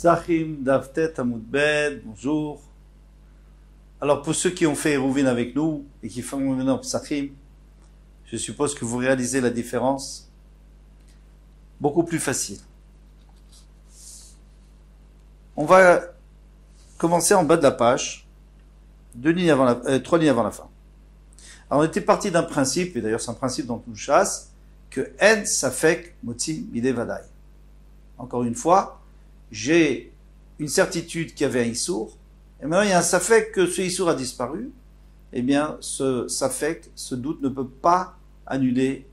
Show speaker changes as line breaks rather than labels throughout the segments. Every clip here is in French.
Psachim, Davtet, Amoudbed, bonjour. Alors pour ceux qui ont fait Hérouvine avec nous et qui font maintenant Psachim, je suppose que vous réalisez la différence. Beaucoup plus facile. On va commencer en bas de la page, 3 lignes avant la fin. Alors on était parti d'un principe, et d'ailleurs c'est un principe dans tout chasse, que En Safek Moti Midei Vadai. Encore une fois, j'ai une certitude qu'il y avait un Issour, et maintenant il y a un Safek que ce Issour a disparu, eh bien ce Safek, ce doute ne peut pas annuler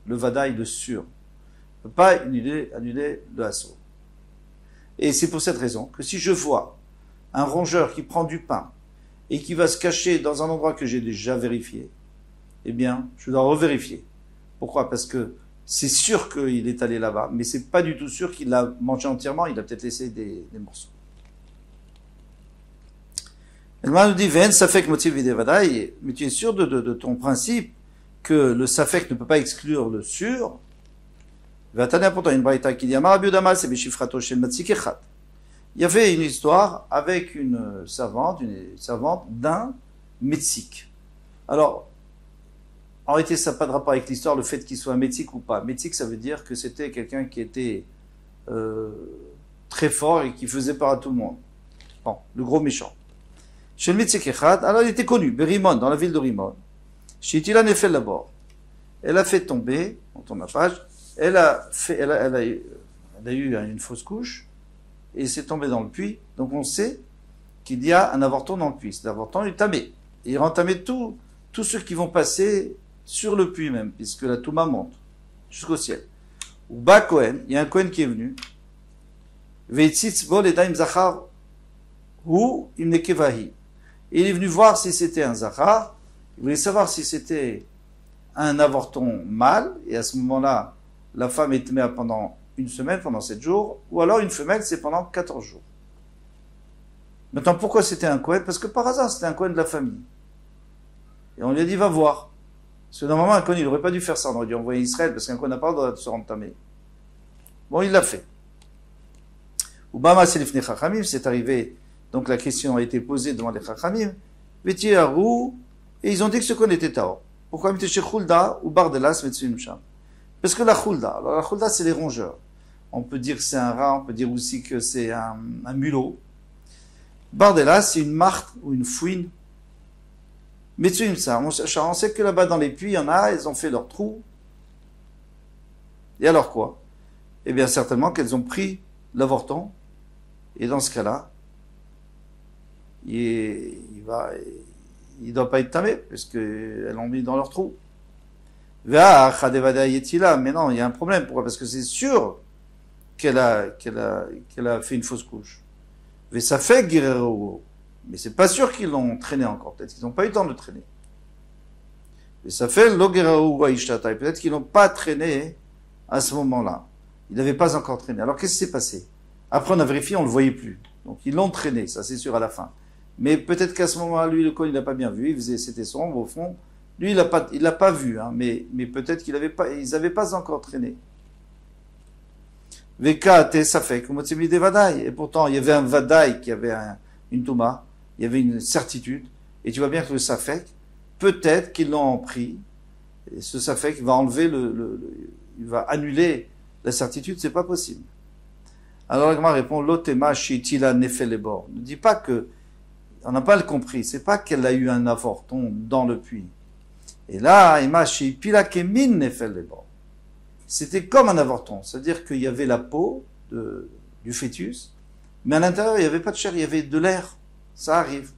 le Vadai, le sûr. Ne peut pas annuler le Assour. Et c'est pour cette raison que si je vois un rongeur qui prend du pain et qui va se cacher dans un endroit que j'ai déjà vérifié, eh bien, je dois revérifier. Pourquoi? Parce que c'est sûr qu'il est allé là-bas, mais c'est pas du tout sûr qu'il l'a mangé entièrement, il a peut-être laissé des morceaux. Elle nous dit, Ven Safek Motiv Videvadai, mais tu es sûr de ton principe que le Safek ne peut pas exclure le sûr. Il y avait une histoire avec une servante d'un Metzik. Alors, en réalité, ça n'a pas de rapport avec l'histoire, le fait qu'il soit un Metzik ou pas. Metzik, ça veut dire que c'était quelqu'un qui était très fort et qui faisait peur à tout le monde. Bon, le gros méchant. Chez le Metzik Echad, alors il était connu, Berimon, dans la ville de Rimon. Chez Tila Nefel d'abord. Elle a fait tomber, on tourne la page, elle a eu une fausse couche, et s'est tombée dans le puits. Donc on sait qu'il y a un avorton dans le puits. Cet avorton est tamé. Et il rend tamé tous ceux qui vont passer sur le puits même, puisque la Touma monte jusqu'au ciel. Ou Ba Kohen, il y a un Kohen qui est venu. Veitzitz bol edaim zachar ou im nekevahi. Et il est venu voir si c'était un zachar. Il voulait savoir si c'était un avorton mâle, et à ce moment-là, la femme est mère pendant une semaine, pendant 7 jours, ou alors une femelle, c'est pendant 14 jours. Maintenant, pourquoi c'était un Kohen? Parce que par hasard, c'était un Kohen de la famille. Et on lui a dit, va voir. Parce que normalement, un Kohen, il n'aurait pas dû faire ça. On aurait dû envoyer Israël, parce qu'un Kohen n'a pas le droit de se rendre tamé. Bon, il l'a fait. Obama, c'est l'ifne chachamim, c'est arrivé, donc la question a été posée devant les chachamim, Veti Harou, et ils ont dit que ce Kohen était Taor. Pourquoi? Parce que la Khulda, alors la Khulda, c'est les rongeurs. On peut dire que c'est un rat, on peut dire aussi que c'est un mulot. Bardella, c'est une martre ou une fouine. Metsuim ça, on sait que là-bas dans les puits, il y en a, elles ont fait leur trou. Et alors quoi? Eh bien, certainement qu'elles ont pris l'avorton. Et dans ce cas-là, il doit pas être tamé, parce qu'elles l'ont mis dans leur trou. Mais non, il y a un problème. Pourquoi? Parce que c'est sûr qu'elle a fait une fausse couche. Mais ça fait Guerrero. Mais c'est pas sûr qu'ils l'ont traîné encore. Peut-être qu'ils n'ont pas eu le temps de traîner. Mais ça fait Loguerero Waishtatai. Peut-être qu'ils n'ont pas traîné à ce moment-là. Ils n'avaient pas encore traîné. Alors qu'est-ce qui s'est passé? Après on a vérifié, on le voyait plus. Donc ils l'ont traîné, ça c'est sûr à la fin. Mais peut-être qu'à ce moment-là, lui, le Kohen, il n'a pas bien vu. C'était sombre au fond. Lui, il l'a pas vu, hein, mais peut-être qu'ils n'avaient pas encore traîné. Veka, ça fait comme des Vadaï. Et pourtant, il y avait un Vadaï qui avait une Touma, il y avait une certitude. Et tu vois bien que le Safek, peut-être qu'ils l'ont pris. Et ce Safek va enlever il va annuler la certitude, c'est pas possible. Alors, la Gemara répond, Lotema shitila nefelebor. Ne dis pas que, on n'a pas le compris, c'est pas qu'elle a eu un avorton dans le puits. Et là, c'était comme un avorton, c'est-à-dire qu'il y avait la peau du fœtus, mais à l'intérieur, il n'y avait pas de chair, il y avait de l'air. Ça arrive.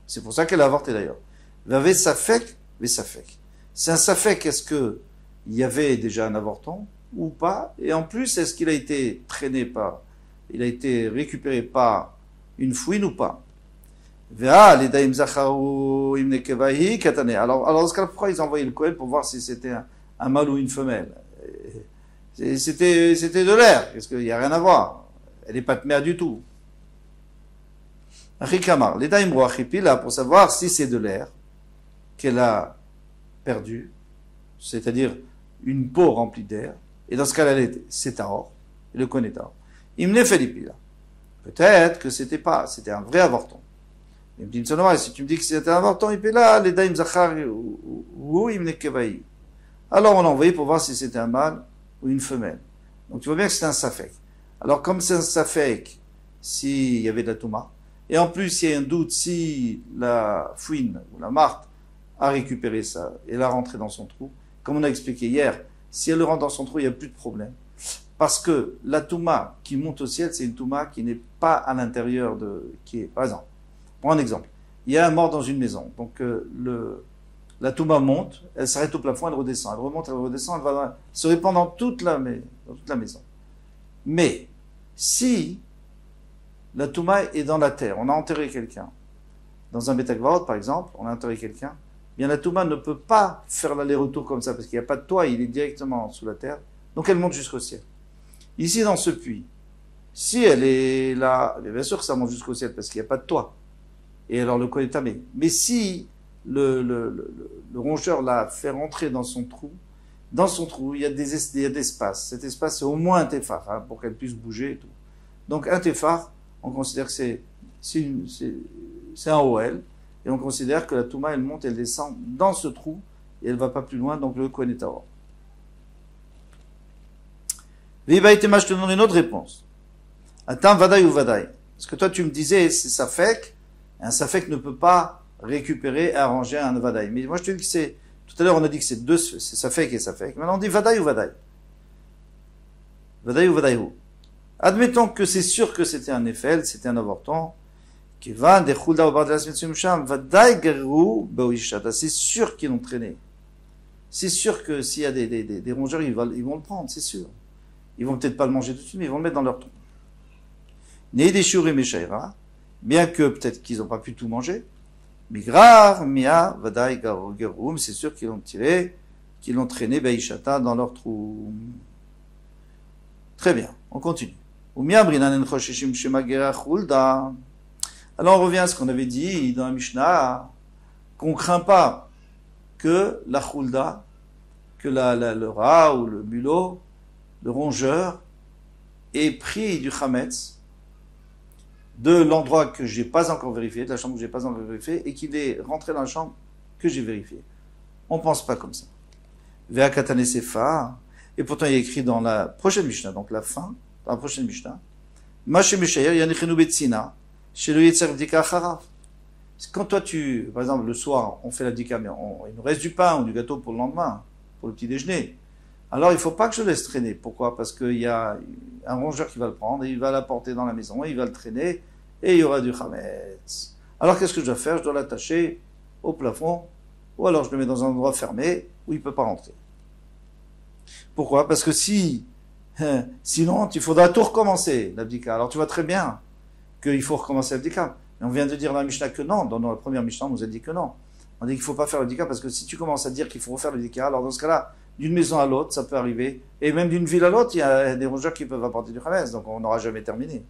C'est pour ça qu'elle a avorté d'ailleurs. Vave safek, ve safek. C'est un safek, est-ce qu'il y avait déjà un avorton ou pas? Et en plus, est-ce qu'il a été il a été récupéré par une fouine ou pas? Alors, dans ce cas, pourquoi ils ont envoyé le Kohen pour voir si c'était un mâle ou une femelle? C'était de l'air, parce qu'il n'y a rien à voir. Elle n'est pas de mère du tout. Rikamar, les daim là, pour savoir si c'est de l'air qu'elle a perdu, c'est-à-dire une peau remplie d'air, et dans ce cas-là, c'est Tahor, et le Kohen est Tahor. Imne Felipila. Peut-être que c'était un vrai avorton. Il me dit, si tu me dis que c'était un avorton, il peut là, les daim zachar ou imne kevaï. Alors on a envoyé pour voir si c'était un mâle ou une femelle. Donc tu vois bien que c'est un safek. Alors comme c'est un safek, s'il y avait de la touma, et en plus il y a un doute si la fouine ou la marthe a récupéré ça et l'a rentré dans son trou, comme on a expliqué hier, si elle le rentre dans son trou, il n'y a plus de problème. Parce que la touma qui monte au ciel, c'est une touma qui n'est pas à l'intérieur par exemple, prends un exemple. Il y a un mort dans une maison. Donc la touma monte, elle s'arrête au plafond, elle redescend. Elle remonte, elle redescend, elle va se répand dans toute la maison. Mais si la touma est dans la terre, on a enterré quelqu'un, dans un bétakvarot par exemple, on a enterré quelqu'un, bien la touma ne peut pas faire l'aller-retour comme ça, parce qu'il n'y a pas de toit, il est directement sous la terre, donc elle monte jusqu'au ciel. Ici, dans ce puits, si elle est là, bien sûr que ça monte jusqu'au ciel, parce qu'il n'y a pas de toit, et alors le coin est tamé. Mais si le rongeur l'a fait rentrer dans son trou, il y a des espaces. Cet espace, c'est au moins un téphar, hein, pour qu'elle puisse bouger et tout. Donc un téphar, on considère que c'est un OL, et on considère que la touma, elle monte, elle descend dans ce trou, et elle ne va pas plus loin, donc le coin est à or. Viva Itema, je te donne une autre réponse. Attends, vadaï ou vadaï. Parce que toi, tu me disais, c'est safek, un safek ne peut pas récupérer et arranger un vadaï. Mais moi, je te dis que c'est, tout à l'heure, on a dit que c'est safek et safek. Maintenant, on dit vadaï ou vadaï. Vadaï ou vadaï ou. Admettons que c'est sûr que c'était un Eiffel, c'était un avorton. C'est sûr qu'ils l'ont traîné. C'est sûr que s'il y a des rongeurs, ils vont le prendre, c'est sûr. Ils vont peut-être pas le manger tout de suite, mais ils vont le mettre dans leur trou. Né des shuri meshaira, bien que peut-être qu'ils n'ont pas pu tout manger. Migrar, mia, vadai, garum, c'est sûr qu'ils l'ont tiré, qu'ils l'ont traîné, beishata, dans leur trou. Très bien, on continue. Alors on revient à ce qu'on avait dit dans la Mishnah, qu'on craint pas que la chulda, que le rat ou le mulot, le rongeur, ait pris du chametz de l'endroit que j'ai pas encore vérifié, de la chambre que j'ai pas encore vérifié, et qu'il est rentré dans la chambre que j'ai vérifiée. On pense pas comme ça. Vea katane sefa, et pourtant il est écrit dans la prochaine Mishnah, donc la fin, dans la prochaine Mishnah, Mashe Meshayer yanichenu betsina, chez le yetzer bdika acharav. Quand toi par exemple le soir, on fait la bdika, mais il nous reste du pain ou du gâteau pour le lendemain, pour le petit déjeuner. Alors il ne faut pas que je laisse traîner. Pourquoi? Parce qu'il y a un rongeur qui va le prendre, et il va l'apporter dans la maison, et il va le traîner, et il y aura du chametz. Alors qu'est-ce que je dois faire? Je dois l'attacher au plafond, ou alors je le mets dans un endroit fermé, où il ne peut pas rentrer. Pourquoi? Parce que sinon, il faudra tout recommencer, l'abdika. Alors tu vois très bien qu'il faut recommencer l'abdika. Mais on vient de dire dans la Mishnah que non. Dans la première Mishnah, on nous a dit que non. On dit qu'il ne faut pas faire l'abdika, parce que si tu commences à dire qu'il faut refaire l'abdika, alors dans ce cas-là, d'une maison à l'autre, ça peut arriver. Et même d'une ville à l'autre, il y a des rongeurs qui peuvent apporter du chametz, donc on n'aura jamais terminé.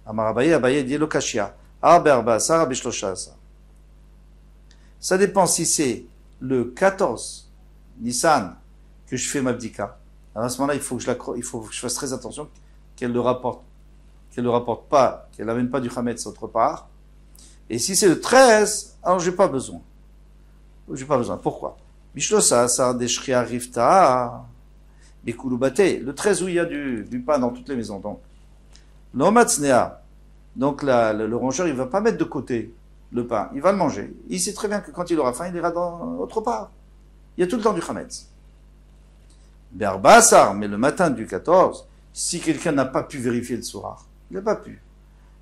Amar Abaye dit lo kashia. Berba, Sarah Bishlosha. Ça dépend si c'est le 14 Nissan que je fais ma bdika. Alors à ce moment-là, il faut que je fasse très attention qu'elle ne rapporte pas, qu'elle n'amène pas du chametz autre part. Et si c'est le 13, alors j'ai pas besoin. Pourquoi? Bishlosa, ça deshria rifta, bikulubate. Le 13 où il y a du pain dans toutes les maisons, donc. L'omatsnea. Donc le rongeur, il va pas mettre de côté le pain. Il va le manger. Il sait très bien que quand il aura faim, il ira dans autre part. Il y a tout le temps du chametz. Berbassar, mais le matin du 14, si quelqu'un n'a pas pu vérifier le soir, il n'a pas pu.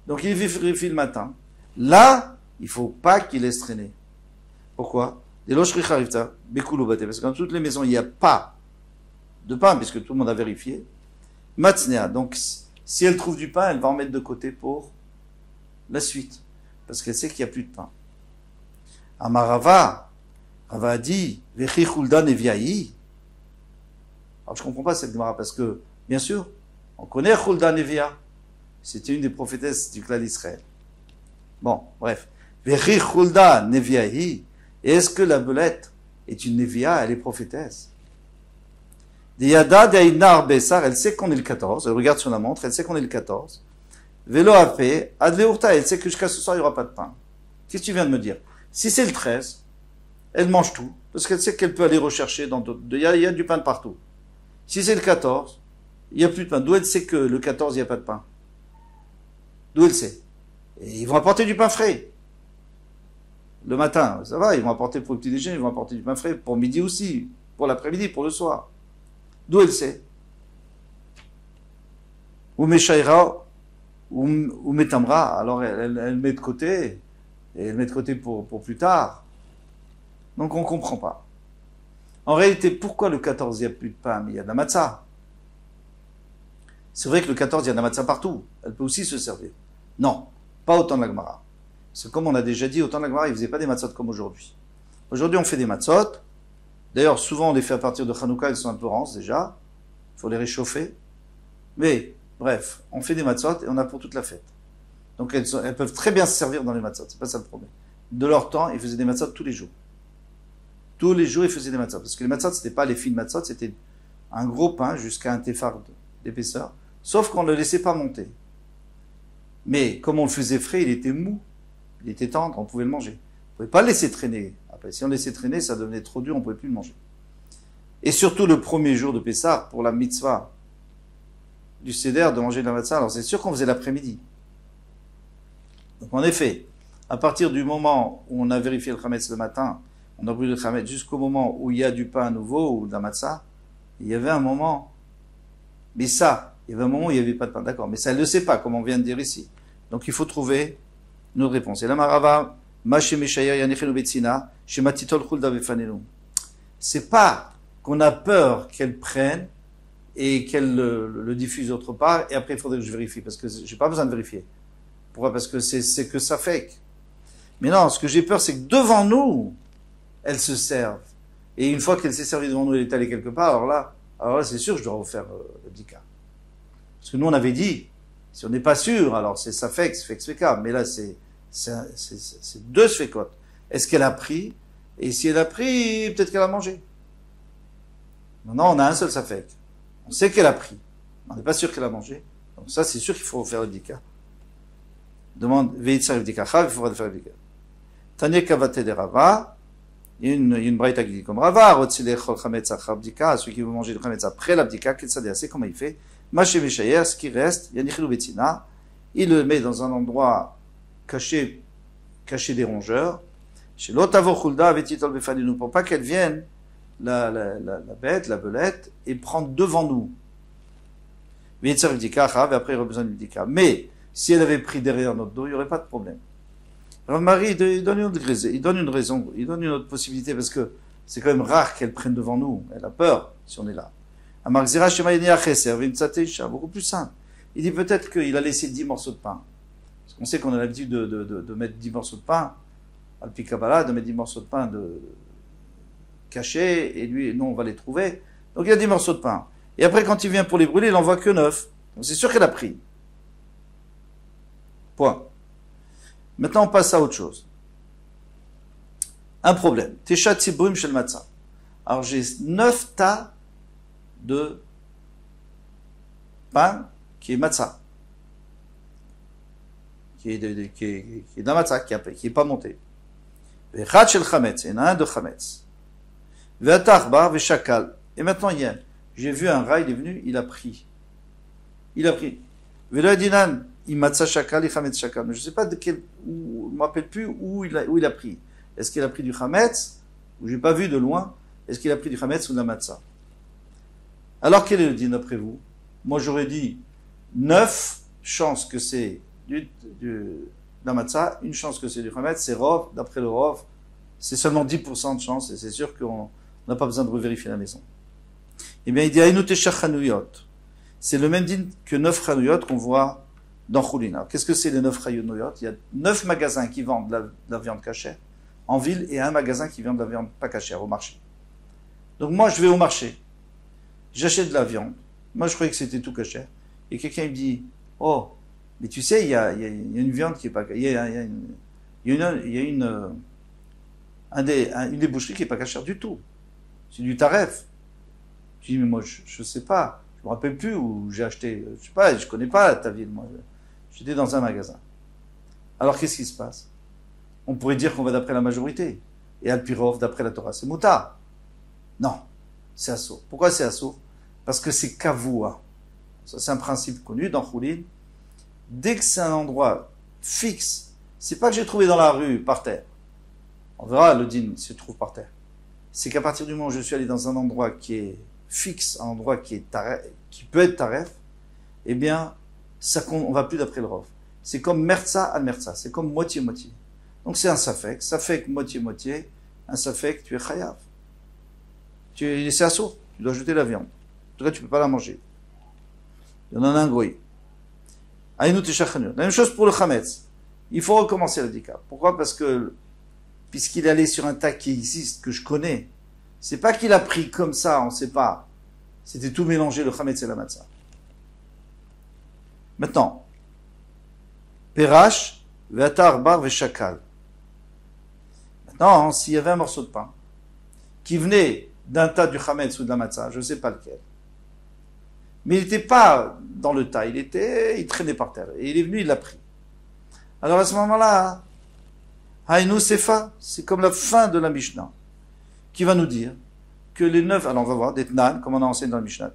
Donc il vérifie le matin. Là, il faut pas qu'il laisse traîner. Pourquoi? Parce que dans toutes les maisons, il n'y a pas de pain, puisque tout le monde a vérifié. Matsnea, donc si elle trouve du pain, elle va en mettre de côté pour la suite, parce qu'elle sait qu'il n'y a plus de pain. Amarava, Rava a dit, Vechi Chulda Neviaï. Alors je ne comprends pas cette Gemara, parce que, bien sûr, on connaît Chulda Nevia. C'était une des prophétesses du clan d'Israël. Bon, bref. Vechi Chulda Neviaï. Et est-ce que la belette est une Nevia, elle est prophétesse? Yada Deinar Bessar, elle sait qu'on est le 14, elle regarde sur la montre, elle sait qu'on est le 14. Vélo AP, Adleurta, elle sait que jusqu'à ce soir, il n'y aura pas de pain. Qu'est-ce que tu viens de me dire? Si c'est le 13, elle mange tout, parce qu'elle sait qu'elle peut aller rechercher dans d'autres. Il y a du pain de partout. Si c'est le 14, il n'y a plus de pain. D'où elle sait que le 14, il n'y a pas de pain? D'où elle sait? Et ils vont apporter du pain frais. Le matin, ça va, ils vont apporter pour le petit déjeuner, ils vont apporter du pain frais pour midi aussi, pour l'après-midi, pour le soir. D'où elle sait? Ou Meshaïra, ou Metamra, alors elle met de côté, et elle met de côté pour plus tard. Donc on ne comprend pas. En réalité, pourquoi le 14, il n'y a plus de pain, mais il y a de la matzah? C'est vrai que le 14, il y a de la matzah partout. Elle peut aussi se servir. Non, pas autant de la Gemara. C'est comme on a déjà dit, autant de la Gemara, ils ne faisaient pas des matzot comme aujourd'hui. Aujourd'hui, on fait des matzot. D'ailleurs, souvent, on les fait à partir de Hanouka, elles sont un peu rances déjà. Il faut les réchauffer. Mais, bref, on fait des matzot et on a pour toute la fête. Donc, elles peuvent très bien se servir dans les matzot. C'est pas ça le problème. De leur temps, ils faisaient des matzot tous les jours. Tous les jours, ils faisaient des matzot. Parce que les matzot, c'était pas les fines matzot, c'était un gros pain jusqu'à un téphar d'épaisseur. Sauf qu'on ne le laissait pas monter. Mais, comme on le faisait frais, il était mou. Il était tendre, on pouvait le manger. On ne pouvait pas le laisser traîner. Après, si on le laissait traîner, ça devenait trop dur, on ne pouvait plus le manger. Et surtout le premier jour de Pessah, pour la mitzvah du Seder, de manger de la matzah, alors c'est sûr qu'on faisait l'après-midi. Donc en effet, à partir du moment où on a vérifié le chametz le matin, on a brûlé le chametz jusqu'au moment où il y a du pain nouveau ou de la matzah, il y avait un moment, mais ça, il y avait un moment où il n'y avait pas de pain, d'accord, mais ça, elle ne le sait pas, comme on vient de dire ici. Donc il faut trouver une autre réponse. Et là, Marava, c'est pas qu'on a peur qu'elle prenne et qu'elle le diffuse autre part, et après il faudrait que je vérifie, parce que j'ai pas besoin de vérifier. Pourquoi? Parce que c'est que ça fait. Mais non, ce que j'ai peur, c'est que devant nous, elle se serve. Et une fois qu'elle s'est servie devant nous, elle est allée quelque part, alors là c'est sûr que je dois refaire le bdika. Parce que nous, on avait dit, si on n'est pas sûr, alors c'est ça fait que mais là c'est deux sfekot. Est-ce qu'elle a pris? Et si elle a pris, peut-être qu'elle a mangé. Maintenant, on a un seul safek. On sait qu'elle a pris. On n'est pas sûr qu'elle a mangé. Donc ça, c'est sûr qu'il faut faire le bdika. Demande, veitsa bdika chav, il faudra faire le bdika. Tanya kavate de Rava, il y a une braïta qui dit comme Rava, rotzile chol chametz achar bdika, celui qui veut manger le chametz après la bdika, qu'est-ce que c'est comment il fait? Maché meshayer, ce qui reste, yanichilou betzina, il le met dans un endroit caché des rongeurs, chez l'otavo chulda vetitol befalinu, pour pas qu'elle vienne, la bête, la belette, et prendre devant nous. Veitsa bdika chav, et après il aura besoin de bdika. Mais, si elle avait pris derrière notre dos, il n'y aurait pas de problème. Rav Marie, il donne une raison, il donne une autre possibilité, parce que c'est quand même rare qu'elle prenne devant nous. Elle a peur, si on est là. Beaucoup plus simple. Il dit peut-être qu'il a laissé 10 morceaux de pain. Parce qu'on sait qu'on a l'habitude de mettre 10 morceaux de pain, al pikabala, de mettre 10 morceaux de pain cachés, et lui, non, on va les trouver. Donc il y a 10 morceaux de pain. Et après, quand il vient pour les brûler, il n'en voit que 9. Donc c'est sûr qu'elle a pris. Point. Maintenant, on passe à autre chose. Un problème. Teshat Tzibrim Shel Matzah. Alors, j'ai 9 tas de pain qui est matzah. Qui est d'un matzah, qui est pas monté. Vechat Shel Chametz. Il y en a un de Chametz. Ve'atarba ve'shakal. Et maintenant, j'ai vu un rat, il est venu, il a pris. Ve'lo il matzah shakal, il chametz shakal. Mais je ne sais pas je ne me rappelle plus où il a pris. Est-ce qu'il a pris du chametz, ou j'ai pas vu de loin, est-ce qu'il a pris du chametz ou de la matzah? Alors quel est le din d'après vous? Moi j'aurais dit 9 chances que c'est de la matzah, une chance que c'est du chametz, c'est rov, d'après le rov, c'est seulement 10% de chance, et c'est sûr qu'on n'a pas besoin de revérifier la maison. Eh bien il dit Ainu Teshach Chanuyot. C'est le même din que 9 chanuyot qu'on voit dans Choulin. Qu'est-ce que c'est les 9 chanuyot? Il y a 9 magasins qui vendent de la viande cachère en ville et un magasin qui vend de la viande pas cachère au marché. Donc moi je vais au marché, j'achète de la viande, moi je croyais que c'était tout cachère, et quelqu'un me dit, oh, mais tu sais, il y a une viande qui est pas, il y a une des boucheries qui est pas cachère du tout, c'est du taref. Je dis, mais moi, je sais pas. Je me rappelle plus où j'ai acheté. Je sais pas, je connais pas ta ville, moi. J'étais dans un magasin. Alors, qu'est-ce qui se passe? On pourrait dire qu'on va d'après la majorité. Et Al-Pirov, d'après la Torah, c'est Moutar. Non, c'est Assour. Pourquoi c'est Assour? Parce que c'est Kavua. Ça, c'est un principe connu dans Choulin. Dès que c'est un endroit fixe, c'est pas que j'ai trouvé dans la rue, par terre. On verra le din se trouve par terre. C'est qu'à partir du moment où je suis allé dans un endroit qui est fixe, un endroit qui est taref, qui peut être taref, eh bien, ça, on va plus d'après le Rov. C'est comme merza al merza, c'est comme moitié-moitié. Donc c'est un safek moitié-moitié, un safek, tu es chayav. C'est assourd, tu dois jeter la viande. En tout cas, tu peux pas la manger. Il y en a un goy. La même chose pour le chametz. Il faut recommencer le dika. Pourquoi? Parce que, puisqu'il est allé sur un tas qui existe, que je connais, c'est pas qu'il a pris comme ça, on sait pas. C'était tout mélangé, le chametz et la matzah. Maintenant, Perash, Ve'atar bar ve'shakal. Maintenant, s'il y avait un morceau de pain qui venait d'un tas du chametz ou de la matzah, je ne sais pas lequel, mais il n'était pas dans le tas, il traînait par terre, et il est venu, il l'a pris. Alors à ce moment-là, Haïnou Sefa, c'est comme la fin de la Mishnah, qui va nous dire que les 9, alors on va voir, des Tnan, comme on a enseigné dans la Mishnah,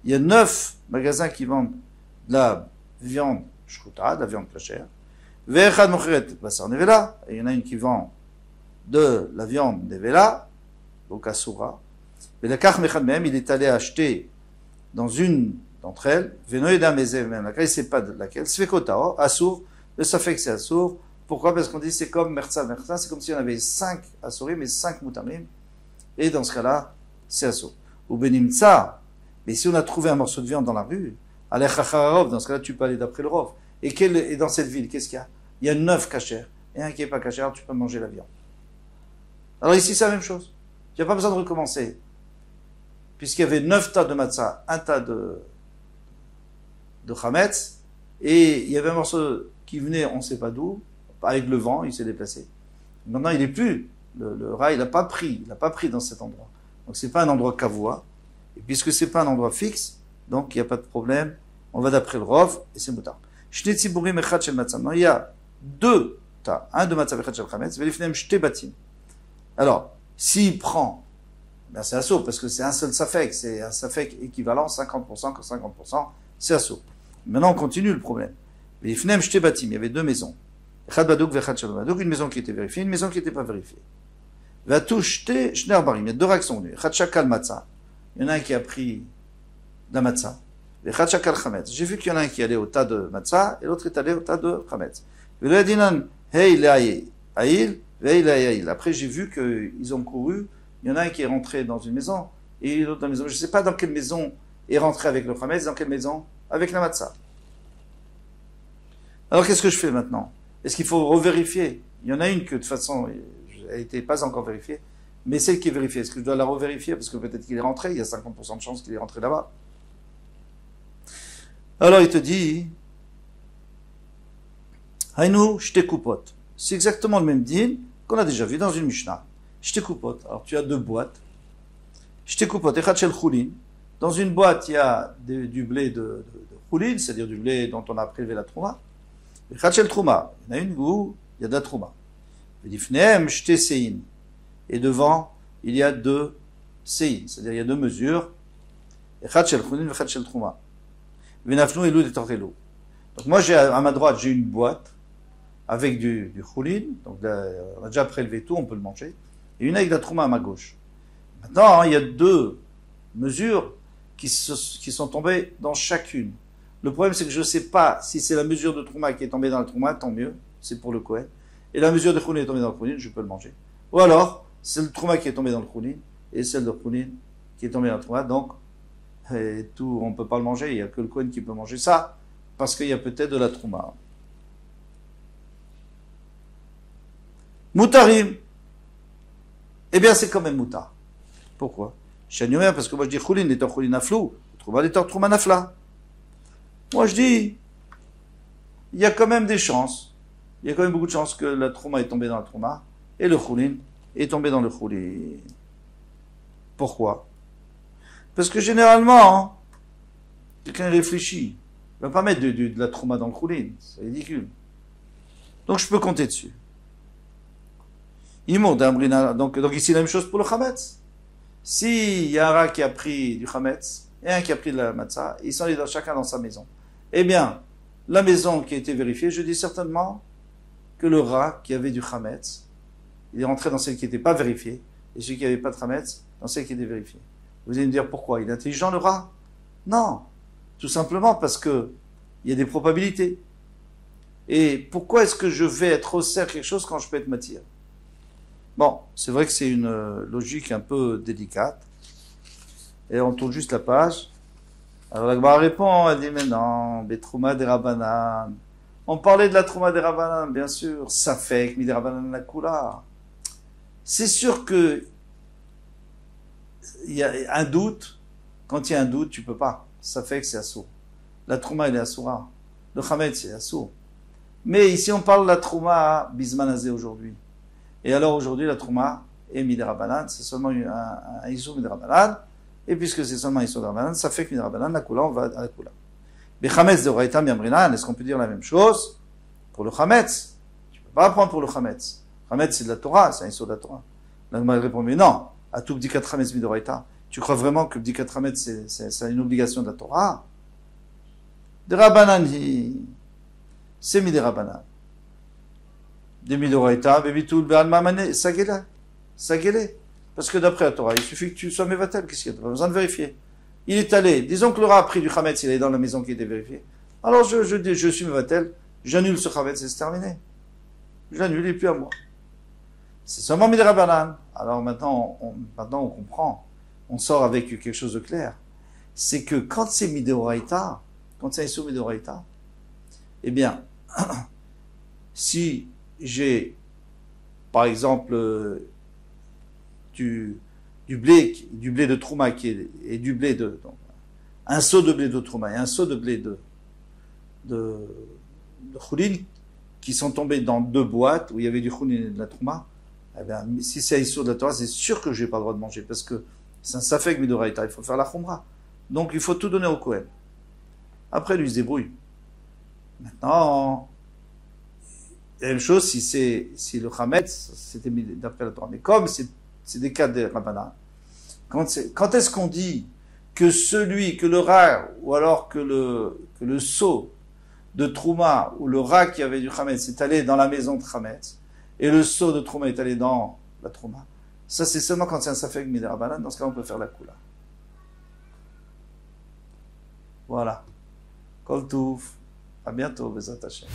il y a 9 magasins qui vendent de la viande shchuta, de la viande cachère, et il y en a une qui vend de la viande nevela, donc asura, mais la kach mechad même, il est allé acheter dans une d'entre elles, venoïda mezé même, laquelle il ne sait pas de laquelle, svekotao, assour, le safek c'est assour. Pourquoi? Parce qu'on dit c'est comme merza, c'est comme si on avait 5 assourim mais 5 mutarim, et dans ce cas-là, c'est assour. Ou benimtsa, mais si on a trouvé un morceau de viande dans la rue, allez chacharov, dans ce cas-là, tu peux aller d'après le rov. Et dans cette ville, qu'est-ce qu'il y a? Il y a 9 cachères, et un qui n'est pas cachère, tu peux manger la viande. Alors ici, c'est la même chose. Il n'y a pas besoin de recommencer. Puisqu'il y avait 9 tas de matzah, un tas de chametz, et il y avait un morceau qui venait, on ne sait pas d'où, avec le vent, il s'est déplacé. Maintenant, il n'est plus. Le rat, il n'a pas pris dans cet endroit. Donc, c'est pas un endroit kavua. Et puisque c'est pas un endroit fixe, donc il n'y a pas de problème. On va d'après le rov, et c'est moutar. Maintenant, il y a 2 tas, un de matzah et shel chametz, velifneim shte batim. Alors, s'il prend, ben c'est assour, parce que c'est un seul safek, c'est un safek équivalent, 50%, que 50%, c'est assour. Maintenant, on continue le problème. Velifneim shte batim, il y avait 2 maisons. Echad badouk vechad shel badouk, une maison qui était vérifiée, une maison qui n'était pas vérifiée. Vatou shte shner barim, il y a 2 rats qui sont venus. Echad shakal matzah, il y en a un qui a pris de la matzah. Echad shakal chametz. J'ai vu qu'il y en a un qui allait au tas de matzah, et l'autre est allé au tas de chametz. Velo yadinan, hey le'ayil, ayil, après, j'ai vu qu'ils ont couru. Il y en a un qui est rentré dans une maison et l'autre dans une maison. Je ne sais pas dans quelle maison est rentré avec le chametz, dans quelle maison avec la matzah. Alors, qu'est-ce que je fais maintenant? Est-ce qu'il faut revérifier? Il y en a une que, de toute façon, elle n'était pas encore vérifiée, mais celle qui est vérifiée, est-ce que je dois la revérifier? Parce que peut-être qu'il est rentré, il y a 50% de chance qu'il est rentré là-bas. Alors, il te dit, Haïnou, je t'écoupote. C'est exactement le même din qu'on a déjà vu dans une Mishnah. Shtekupot. Alors tu as 2 boîtes. Shtekupot, echad shel choulin. Dans une boîte, il y a du blé de choulin, c'est-à-dire du blé dont on a prélevé la trouma. Echad shel trouma. Il y en a une où il y a de la trouma. Vedifneem shte sein. Et devant, il y a 2 sein, c'est-à-dire il y a 2 mesures. Echad shel choulin, echad shel trouma. Venafnu elou de tortelo. Donc moi, à ma droite, j'ai une boîte avec du choulin, donc on a déjà prélevé tout, on peut le manger, et une avec de la trouma à ma gauche. Maintenant, il y a 2 mesures qui sont tombées dans chacune. Le problème, c'est que je ne sais pas si c'est la mesure de trouma qui est tombée dans la trouma, tant mieux, c'est pour le Kohen, et la mesure de choulin est tombée dans le choulin, je peux le manger. Ou alors, c'est le trouma qui est tombé dans le choulin, et celle de choulin qui est tombée dans la trouma, donc tout, on ne peut pas le manger, il n'y a que le Kohen qui peut manger ça, parce qu'il y a peut-être de la trouma. Moutarim. Eh bien, c'est quand même moutar. Pourquoi? Chanyomer, parce que moi je dis choulin est un choulin aflou, trouma est un trouma nafla. Moi je dis, il y a quand même des chances, il y a quand même beaucoup de chances que la trouma est tombée dans la trouma, et le choulin est tombé dans le choulin. Pourquoi? Parce que généralement, hein, quelqu'un réfléchit. Il ne va pas mettre de la trouma dans le khoulin. C'est ridicule. Donc je peux compter dessus. Donc ici la même chose pour le chametz. S'il y a un rat qui a pris du chametz et un qui a pris de la matzah, ils sont allés chacun dans sa maison. Eh bien, la maison qui a été vérifiée, je dis certainement que le rat qui avait du chametz, il est rentré dans celle qui n'était pas vérifiée, et celui qui n'avait pas de chametz, dans celle qui était vérifiée. Vous allez me dire pourquoi? Il est intelligent le rat? Non. Tout simplement parce que il y a des probabilités. Et pourquoi est-ce que je vais être resserre quelque chose quand je peux être matière? Bon, c'est vrai que c'est une logique un peu délicate. Et on tourne juste la page. Alors la Gemara répond, elle dit, mais non, des trouma des rabanan. On parlait de la trouma des rabanan, bien sûr. Ça fait que mi des rabanan la kula. C'est sûr que il y a un doute. Quand il y a un doute, tu peux pas. Ça fait que c'est assourd. La trouma, elle est assoura. Le chametz, c'est assourd. Mais ici, on parle de la trouma bismanazé aujourd'hui. Et alors aujourd'hui, la trouma est midirabanan, c'est seulement un issur midirabanan. Et puisque c'est seulement un issur midirabanan, ça fait que midirabanan, la kula, on va à la kula. Mais chametz de oraita miamrinan, est-ce qu'on peut dire la même chose pour le chametz? Tu peux pas apprendre pour le chametz. Chametz, c'est de la Torah, c'est un issur de la Torah. La Gemara répond, mais non, à tout bdikat chametz midoraita. Tu crois vraiment que bdikat chametz, c'est une obligation de la Torah? De rabanan, c'est midirabanan. Des midoraita, bebitul, be'alma mané, sagele. Parce que d'après la Torah, il suffit que tu sois mévatel, qu'est-ce qu'il y a? Tu n'as pas besoin de vérifier. Il est allé, disons que le rat a pris du chametz, il est dans la maison qui était vérifiée. Alors je suis mévatel, j'annule ce chametz, c'est terminé. J'annule, et puis à moi. C'est seulement midirabanan. Alors maintenant on comprend. On sort avec quelque chose de clair. C'est que quand c'est midoraita, quand c'est sous midoraita, eh bien, si j'ai, par exemple, du blé de trouma et du blé donc, un seau de blé de trouma et un seau de blé de choulin qui sont tombés dans deux boîtes où il y avait du choulin et de la trouma, eh bien, si c'est issour de la Torah, c'est sûr que je n'ai pas le droit de manger parce que c'est un safek midoraita, il faut faire la khumra. Donc il faut tout donner au Kohen. Après, lui, il se débrouille. Maintenant, la même chose si le chametz, c'était d'après la Torah. Mais comme c'est des cas de Rabbanan, quand est-ce qu'on dit que le rat, ou alors que le seau de Trouma, ou le rat qui avait du chametz est allé dans la maison de chametz, et le seau de Trouma est allé dans la Trouma, ça c'est seulement quand c'est un safek midé Rabbanan, dans ce cas on peut faire la kula. Voilà. Kol touf. À bientôt, Bezat Hashem.